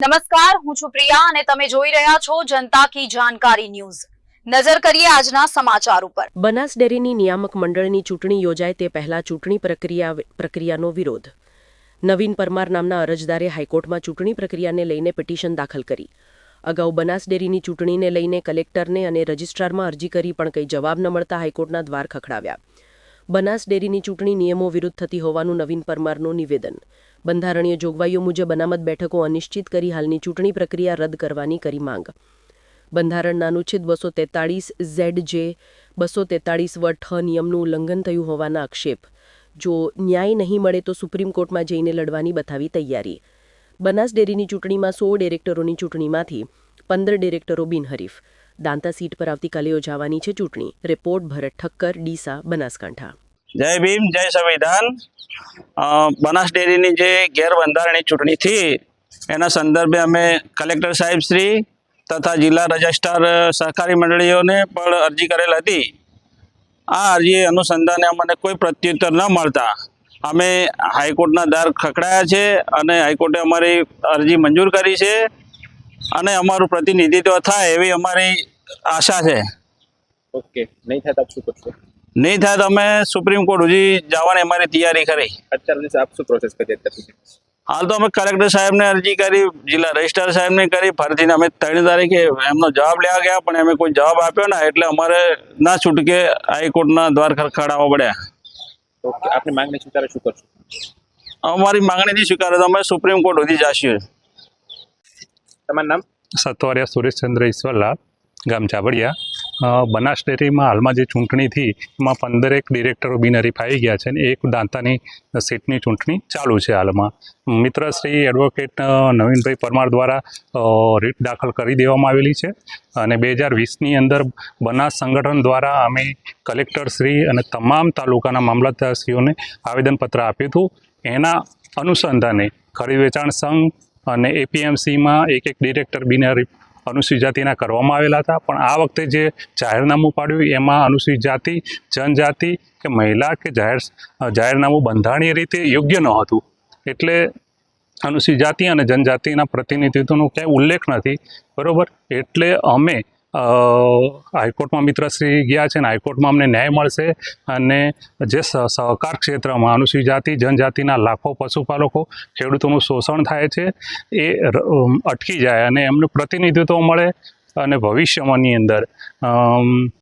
નમસ્કાર, હું છું પ્રિયા અને તમે જોઈ રહ્યા છો જનતા કી જાણકારી ન્યૂઝ। નજર કરીએ આજના સમાચાર ઉપર। બનાસ ડેરીની નિયામક મંડળની ચૂંટણી યોજાય તે પહેલા ચૂંટણી પ્રક્રિયાનો વિરોધ। નવીન પરમાર નામના અરજદારે હાઈકોર્ટમાં ચૂંટણી પ્રક્રિયાને લઈને પિટિશન દાખલ કરી। અગાઉ બનાસ ડેરીની ચૂંટણીને લઈને કલેક્ટરને અને રજિસ્ટ્રારમાં અરજી કરી પણ કંઈ જવાબ ન મળતા હાઈકોર્ટના દ્વાર ખખડાવ્યા। બનાસ ડેરીની ચૂંટણી નિયમો વિરુદ્ધ થતી હોવાનું નવીન પરમારનું નિવેદન। બંધારણીય જોગવાઈઓ મુજબ અનામત બેઠકો અનિશ્ચિત કરી હાલની ચૂંટણી પ્રક્રિયા રદ કરવાની કરી માંગ। બંધારણના અનુચ્છેદ 243 ZJ 243 ઠ નિયમનું ઉલ્લંઘન થયું હોવાના આક્ષેપ। જો ન્યાય નહીં મળે તો સુપ્રીમ કોર્ટમાં જઈને લડવાની બતાવી તૈયારી। બનાસ ડેરીની ચૂંટણીમાં 100 ડિરેક્ટરોની ચૂંટણીમાંથી 15 ડિરેક્ટરો બિનહરીફ। દાંતા સીટ પર આવતીકાલે યોજાવાની છે ચૂંટણી। રિપોર્ટ ભરત ઠક્કર, ડીસા, બનાસકાંઠા। जय भीम, जय संविधान। बनास डेरी जे गैरबंधारणी चूंटणी थी एना संदर्भे अमे कलेक्टर साहेब श्री तथा जिला रजिस्ट्रार सहकारी मंडळीओ ने पण अरजी करेल हती। आ अरजी अनुसंधाने अमने कोई प्रत्युत्तर न मळता अमे हाईकोर्टना दार खखडाया छे अने हाईकोर्टे अमारी अरजी मंजूर करी छे अने अमारुं प्रतिनिधित्व थाय एवी अमारी आशा छे। ओके, नहीं था तब शुरू करते नहीं था तो अमे सुप्रीम कोर्ट हुजी जवानी अमारी तैयारी करी। अच्छा, आप शू प्रोसेस करी हाल तो अमे कलेक्टर साहेब ने अरजी करी, जिला रजिस्ट्रार साहेब ने करी, फरीथी अमे 3 तारीखे एमनो जवाब लेवा गया पण एमे कोई जवाब आप्यो ना एटले अमारे ना छूटके हाईकोर्टना द्वार खखडाववा पड्या। ओके, आपनी मांग नहीं स्वीकारे शू करशो? अमारी मांगणी नहीं स्वीकारे तो अमे सुप्रीम कोर्ट हुजी जाशुं। तमारुं नाम? सत्वरिया सुरेशचंद्र ईश्वरलाल, गाम चावड़िया। बनास डेरी में हाल में चूंटणी थी एमां 15 डिरेक्टरो बिनहरीफ आई गया है। एक दांतानी सीटनी चूंटणी चालू है। हाल में मित्र श्री एडवोकेट नवीन भाई परमार द्वारा રીટ दाखल કરી દેવામાં આવેલી છે અને 2020ની અંદર બનાસ સંગઠન द्वारा અમે કલેક્ટરશ્રી અને તમામ તાલુકાના મામલતદારશ્રીઓને આવેદનપત્ર આપ્યું હતું। એના અનુસંધાને ખરીદ વેચાણ સંઘ અને એપીએમસીમાં એક ડિરેક્ટર બિનહરીફ अनुसूचित जाति करवामां आवेला था। पण आ वखते जे जाहेरनामું पाड्युं एमां अनुसूचित जाति, जनजाति के महिला के जाहेरनामું बंधारणीय रीते योग्य न हतुं एटले अनुसूचित जाति अने जनजातिना प्रतिनिधित्वनो क्यांय उल्लेख नथी। बरोबर, एटले अमे हाईकोर्ट में मित्रश्री गया है। हाईकोर्ट में अमने न्याय मळशे अने जे सहकार क्षेत्र में अनुसूचित जाति जनजातिना लाखों पशुपालको खेडूतोनुं शोषण थाय छे ए अटकी जाए अने एमनुं प्रतिनिधित्व मळे अने भविष्यमांनी अंदर